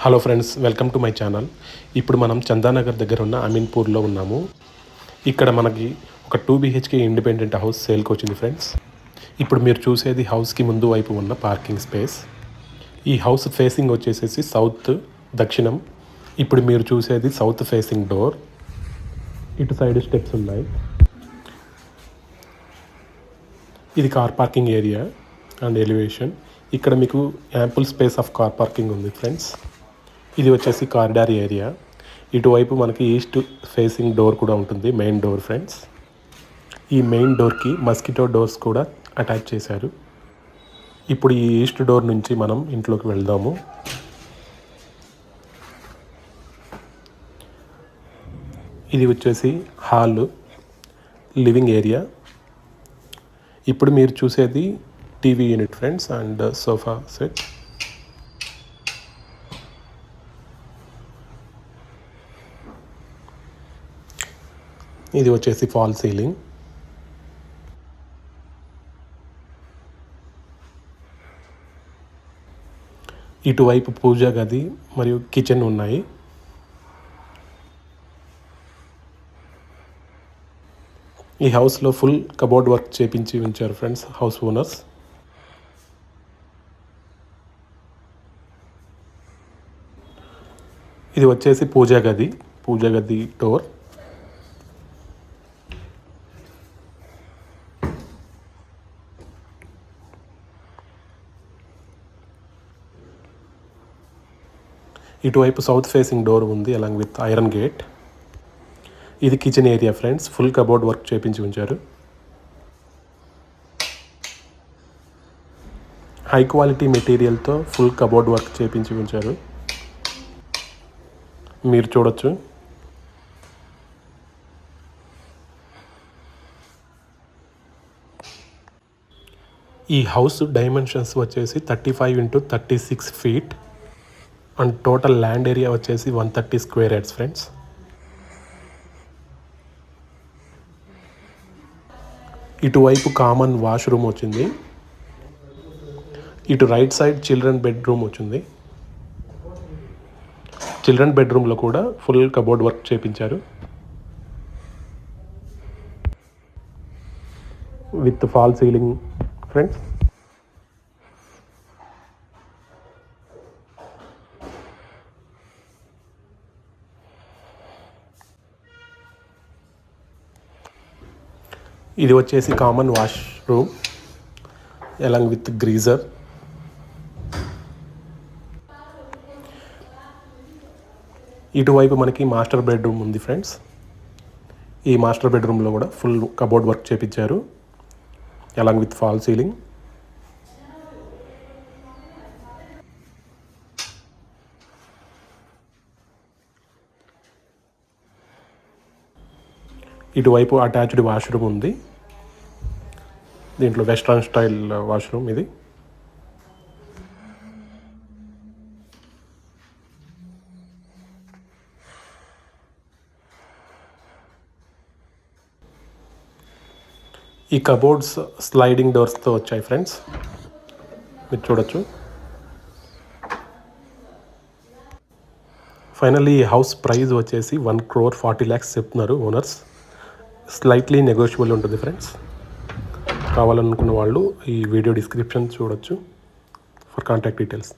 Hello friends, welcome to my channel. ఇప్పుడు మనం చందానగర్ దగ్గర ఉన్న అమీన్పూర్లో ఉన్నాము. ఇక్కడ మనకి ఒక 2 BHK ఇండిపెండెంట్ హౌస్ సేల్కి వచ్చింది ఫ్రెండ్స్. ఇప్పుడు మీరు చూసేది హౌస్కి ముందు వైపు ఉన్న పార్కింగ్ స్పేస్. ఈ హౌస్ ఫేసింగ్ వచ్చేసేసి సౌత్, దక్షిణం. ఇప్పుడు మీరు చూసేది సౌత్ ఫేసింగ్ డోర్. ఇటు సైడ్ స్టెప్స్ ఉన్నాయి. ఇది car parking area and elevation. ఇక్కడ మీకు ample space of car parking ఉంది ఫ్రెండ్స్. ఇది వచ్చేసి కారిడార్ ఏరియా. ఇటువైపు మనకి ఈస్ట్ ఫేసింగ్ డోర్ కూడా ఉంటుంది, మెయిన్ డోర్ ఫ్రెండ్స్. ఈ మెయిన్ డోర్కి మస్కిటో డోర్స్ కూడా అటాచ్ చేశారు. ఇప్పుడు ఈ ఈస్ట్ డోర్ నుంచి మనం ఇంట్లోకి వెళ్దాము. ఇది వచ్చేసి హాల్, లివింగ్ ఏరియా. ఇప్పుడు మీరు చూసేది TV unit friends and sofa set. ఇది వచ్చేసి ఫాల్ సీలింగ్. ఇటువైపు పూజా గది మరియు కిచెన్ ఉన్నాయి. ఈ హౌస్లో ఫుల్ కబోర్డ్ వర్క్ చేపించి ఉంచారు ఫ్రెండ్స్ హౌస్ ఓనర్స్. ఇది వచ్చేసి పూజా గది డోర్. ఇటువైపు సౌత్ ఫేసింగ్ డోర్ ఉంది అలాంగ్ విత్ ఐరన్ గేట్. ఇది kitchen area friends, full cupboard work చేపించి ఉంచారు. హై క్వాలిటీ మెటీరియల్తో ఫుల్ కబోర్డ్ వర్క్ చేపించి ఉంచారు, మీరు చూడొచ్చు. ఈ హౌస్ డైమెన్షన్స్ వచ్చేసి 35x36 feet and total land area వచ్చేసి 130 square yards ఫ్రెండ్స్. ఇటువైపు కామన్ వాష్రూమ్ వచ్చింది. ఇటు రైట్ సైడ్ చిల్డ్రన్ బెడ్రూమ్ వచ్చింది. చిల్డ్రన్ బెడ్రూమ్లో కూడా ఫుల్ కబోర్డ్ వర్క్ చేపించారు విత్ ఫాల్ సీలింగ్ ఫ్రెండ్స్. ఇది వచ్చేసి common wash room along with geyser. ఇటువైపు మనకి మాస్టర్ బెడ్రూమ్ ఉంది ఫ్రెండ్స్. ఈ మాస్టర్ బెడ్రూమ్లో కూడా ఫుల్ కబోర్డ్ వర్క్ చేపించారు అలాంగ్ విత్ ఫాల్ సీలింగ్. ఇటువైపు అటాచ్డ్ వాష్రూమ్ ఉంది. దీంట్లో వెస్ట్రన్ స్టైల్ వాష్రూమ్ ఇది. ఈ కబోర్డ్స్ స్లైడింగ్ డోర్స్తో వచ్చాయి ఫ్రెండ్స్, మీరు చూడొచ్చు. ఫైనల్లీ ఈ హౌస్ ప్రైస్ వచ్చేసి 1,40,00,000 చెప్తున్నారు ఓనర్స్. స్లైట్లీ నెగోషియబుల్ ఉంటుంది ఫ్రెండ్స్. కావాలనుకున్న వాళ్ళు ఈ వీడియో డిస్క్రిప్షన్ చూడొచ్చు ఫర్ కాంటాక్ట్ డీటెయిల్స్.